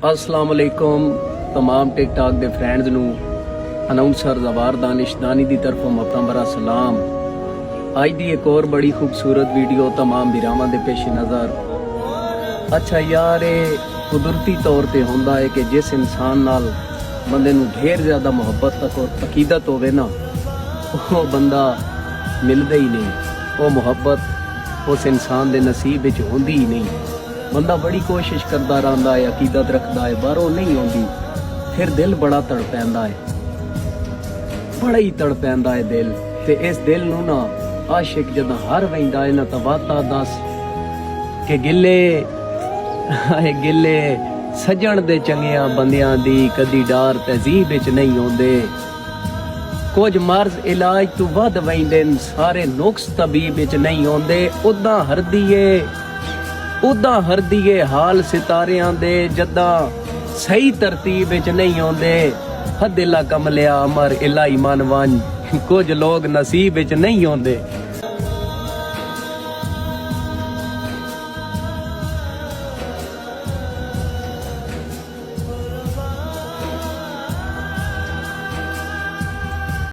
अस्सलाम वालेकुम तमाम टिकटॉक दे फ्रेंड्स नू अनाउंसर जवार दानिशदानी दी तरफों अपना बड़ा सलाम। आज दी एक और बड़ी खूबसूरत वीडियो तमाम बिरावां दे पेश नज़र। अच्छा यार कुदरती तौर ते होंदा है कि जिस इंसान नाल बंदे नू ढेर ज्यादा मुहब्बत तक और अकीदत होवे ना वो बंदा मिलदा ही नहीं। वो मुहब्बत उस इंसान दे नसीब विच होंदी ही नहीं। बंदा बड़ी कोशिश करता रहता है, अकीदत रखता है, पर वो नहीं होंदी। फिर दिल बड़ा तड़पैंदा है, बड़ा ही तड़पैंदा है दिल। ते इस दिल नू ना आशिक जद हर वैंदा है ना तो वाता दस कि गिले गिले सजण दे चंगिया बंदियां दी कदी डार तहजीब विच नहीं होंदे। कुछ मर्ज इलाज तू वध वैंदे सारे नुक्स तबीब विच नहीं होंदे। उदा हरदीए हाल सितारियां दे जदा सही तरतीब विच नहीं होंदे। हदिला कमलिया अमर इलाही मन वन कुछ लोग नसीब विच नहीं होंदे।